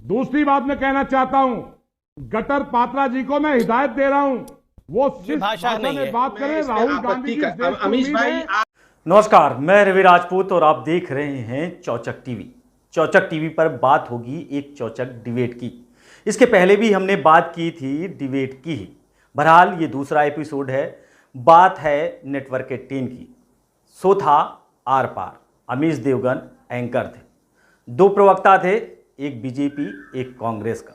दूसरी बात मैं कहना चाहता हूं, गटर पात्रा जी को मैं हिदायत दे रहा हूं, वो सिर्फ भाषा में बात करें। राहुल गांधी जी अमीश भाई। नमस्कार, मैं रवि राजपूत और आप देख रहे हैं चौचक टीवी। चौचक टीवी पर बात होगी एक चौचक डिबेट की। इसके पहले भी हमने बात की थी डिबेट की ही। बहरहाल ये दूसरा एपिसोड है। बात है नेटवर्क 18 की। सो था आर पार। अमीश देवगन एंकर थे। दो प्रवक्ता थे, एक बीजेपी एक कांग्रेस का।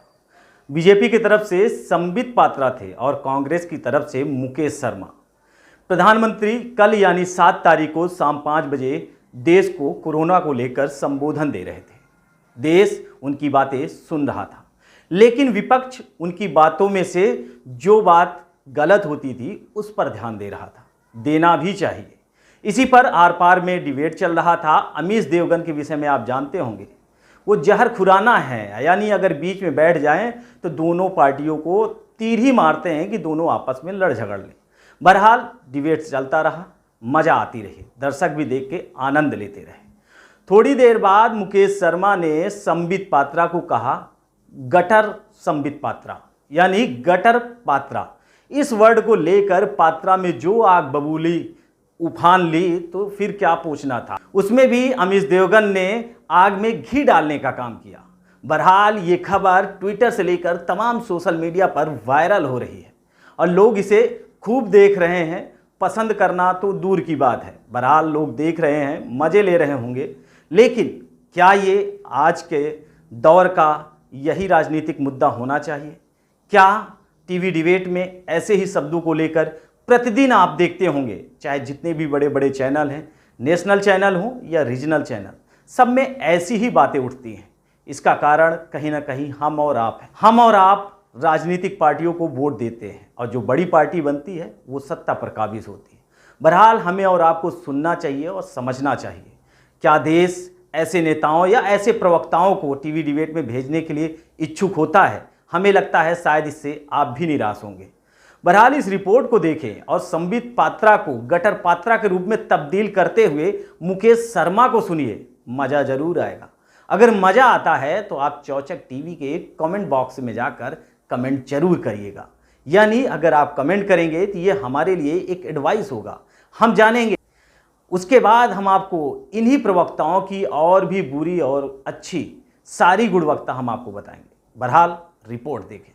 बीजेपी की तरफ से संबित पात्रा थे और कांग्रेस की तरफ से मुकेश शर्मा। प्रधानमंत्री कल यानी 7 तारीख को शाम 5 बजे देश को कोरोना को लेकर संबोधन दे रहे थे। देश उनकी बातें सुन रहा था, लेकिन विपक्ष उनकी बातों में से जो बात गलत होती थी उस पर ध्यान दे रहा था। देना भी चाहिए। इसी पर आर पार में डिबेट चल रहा था। अमीश देवगन के विषय में आप जानते होंगे, वो जहर खुराना है, यानी अगर बीच में बैठ जाएं तो दोनों पार्टियों को तीर ही मारते हैं कि दोनों आपस में लड़ झगड़ लें। बहरहाल डिबेट चलता रहा, मज़ा आती रही, दर्शक भी देख के आनंद लेते रहे। थोड़ी देर बाद मुकेश शर्मा ने संबित पात्रा को कहा गटर संबित पात्रा, यानी गटर पात्रा। इस वर्ड को लेकर पात्रा में जो आग बबूली उफान ली तो फिर क्या पूछना था। उसमें भी अमीश देवगन ने आग में घी डालने का काम किया। बहरहाल ये खबर ट्विटर से लेकर तमाम सोशल मीडिया पर वायरल हो रही है और लोग इसे खूब देख रहे हैं। पसंद करना तो दूर की बात है, बहरहाल लोग देख रहे हैं, मज़े ले रहे होंगे। लेकिन क्या ये आज के दौर का यही राजनीतिक मुद्दा होना चाहिए? क्या टीवी डिबेट में ऐसे ही शब्दों को लेकर प्रतिदिन आप देखते होंगे, चाहे जितने भी बड़े बड़े चैनल हैं, नेशनल चैनल हो या रीजनल चैनल, सब में ऐसी ही बातें उठती हैं। इसका कारण कहीं ना कहीं हम और आप हैं। हम और आप राजनीतिक पार्टियों को वोट देते हैं और जो बड़ी पार्टी बनती है वो सत्ता पर काबिज होती है। बहरहाल हमें और आपको सुनना चाहिए और समझना चाहिए। क्या देश ऐसे नेताओं या ऐसे प्रवक्ताओं को टीवी डिबेट में भेजने के लिए इच्छुक होता है? हमें लगता है शायद इससे आप भी निराश होंगे। बहरहाल इस रिपोर्ट को देखें और संबित पात्रा को गटर पात्रा के रूप में तब्दील करते हुए मुकेश शर्मा को सुनिए, मज़ा जरूर आएगा। अगर मज़ा आता है तो आप चौचक टीवी के कमेंट बॉक्स में जाकर कमेंट जरूर करिएगा। यानी अगर आप कमेंट करेंगे तो ये हमारे लिए एक एडवाइस होगा, हम जानेंगे। उसके बाद हम आपको इन्हीं प्रवक्ताओं की और भी बुरी और अच्छी सारी गुणवत्ता हम आपको बताएंगे। बहरहाल रिपोर्ट देखें।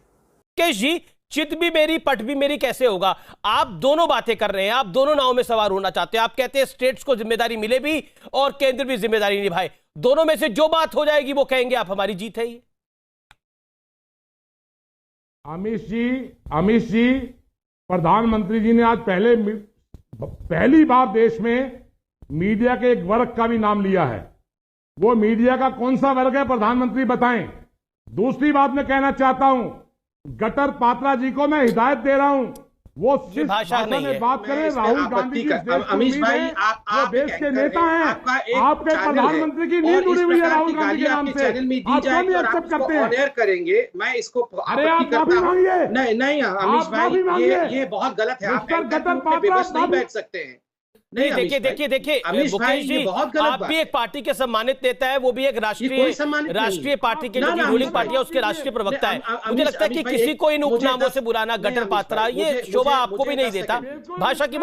केश जी, चित भी मेरी पट भी मेरी कैसे होगा? आप दोनों बातें कर रहे हैं, आप दोनों नाव में सवार होना चाहते हैं। आप कहते हैं स्टेट्स को जिम्मेदारी मिले भी और केंद्र भी जिम्मेदारी निभाए। दोनों में से जो बात हो जाएगी वो कहेंगे आप हमारी जीत है ये। अमीश जी, प्रधानमंत्री जी ने आज पहली बार देश में मीडिया के एक वर्ग का भी नाम लिया है। वो मीडिया का कौन सा वर्ग है प्रधानमंत्री बताएं। दूसरी बात मैं कहना चाहता हूं, गटर पात्रा जी को मैं हिदायत दे रहा हूं, वो सिर्फ भाषा में बात करें। राहुल गांधी जी अमीश भाई, आप देश के नेता हैं, आपके प्रधानमंत्री की नींद उड़ी हुई है राहुल गांधी के नाम से। आप क्यों नहीं एक्सेप्ट करते हैं? ऑनर करेंगे, मैं इसको अरे आप माफी मांगिए। नहीं अमीश भाई, ये बहुत गलत है। आप गटर पात्रा नहीं बैठ सकते हैं। नहीं, देखिए मुकेश जी, आप भी एक पार्टी के सम्मानित नेता है, वो भी एक राष्ट्रीय पार्टी के जो रूलिंग पार्टी है उसके राष्ट्रीय प्रवक्ता है। मुझे लगता है कि किसी को इन उपनामों से बुलाना, गटर पात्रा, ये शोभा आपको भी नहीं देता। भाषा की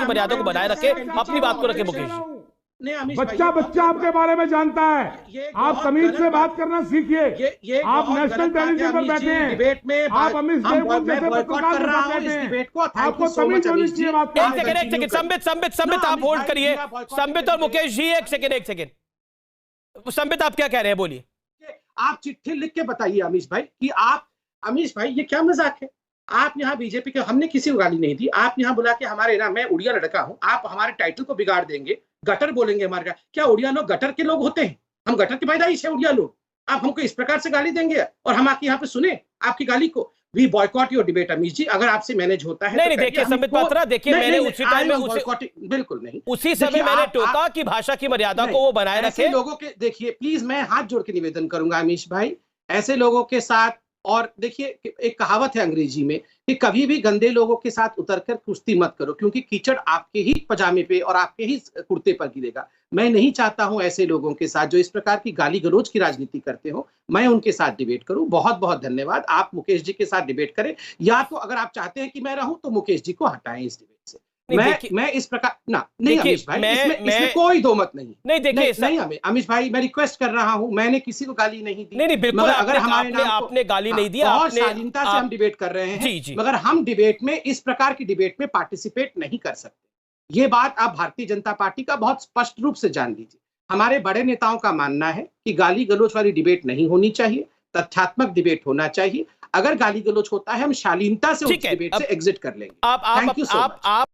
मर्यादा को बनाए रखे, अपनी बात को रखे मुकेश जी। बच्चा आपके बारे में जानता है। आप तमीज से बात करना सीखिए। आप नेशनल टेलीविजन पर बैठे हैं, डिबेट में आप अमीश देवगन जैसे पत्रकार बैठे हैं, आपको तमीज होनी चाहिए बात करने की। एक सेकंड, संबित आप होल्ड करिए। संबित और मुकेश जी, एक सेकंड। संबित आप क्या कह रहे हैं, बोलिए। आप चिट्ठी लिख के बताइए अमीश भाई कि अमीश भाई ये क्या मजाक है? आप यहाँ बीजेपी के, हमने किसी को गाली नहीं दी। आप यहाँ बुला के हमारे ना, मैं उड़िया लड़का हूँ, आप हमारे टाइटल को बिगाड़ देंगे, गटर बोलेंगे हमारे। क्या उड़िया लोग गटर के लोग होते हैं? हम गटर के पैदाइश है उड़िया लोग। आप हमको इस प्रकार से गाली देंगे और हम आके यहाँ पे सुने आपकी गाली को? We boycott your debate Amish ji, अगर आपसे मैनेज होता है। नहीं, देखिए संबित पात्रा, देखिए मैंने उसी टाइम में बिल्कुल नहीं, उसी समय मैंने टोका कि भाषा की मर्यादा को वो बनाए रखे। लोगों के देखिए, प्लीज मैं हाथ जोड़ के निवेदन करूंगा अमीश भाई, ऐसे लोगों के साथ और देखिए, एक कहावत है अंग्रेजी में कि कभी भी गंदे लोगों के साथ उतरकर कुश्ती मत करो, क्योंकि कीचड़ आपके ही पजामे पे और आपके ही कुर्ते पर गिरेगा। मैं नहीं चाहता हूं ऐसे लोगों के साथ जो इस प्रकार की गाली गलौज की राजनीति करते हो, मैं उनके साथ डिबेट करूं। बहुत बहुत धन्यवाद। आप मुकेश जी के साथ डिबेट करें, या तो अगर आप चाहते हैं कि मैं रहूं तो मुकेश जी को हटाएं इस डिबेट से। मैं इस प्रकार नहीं अमीश भाई, इसमें कोई दो मत नहीं। नहीं अमीश भाई, मैं रिक्वेस्ट कर रहा हूं, मैंने किसी को गाली नहीं दी। नहीं बिल्कुल, मगर अगर हमारे नाम आपने गाली नहीं दी, और शालीनता से हम डिबेट कर रहे हैं, मगर हम डिबेट में इस प्रकार की डिबेट में पार्टिसिपेट नहीं कर सकते। ये बात आप भारतीय जनता पार्टी का बहुत स्पष्ट रूप से जान लीजिए। हमारे बड़े नेताओं का मानना है कि गाली गलौज वाली डिबेट नहीं होनी चाहिए, तथ्यात्मक डिबेट होना चाहिए। अगर गाली गलौज होता है, हम शालीनता से उस डिबेट से एग्जिट कर लेंगे। आप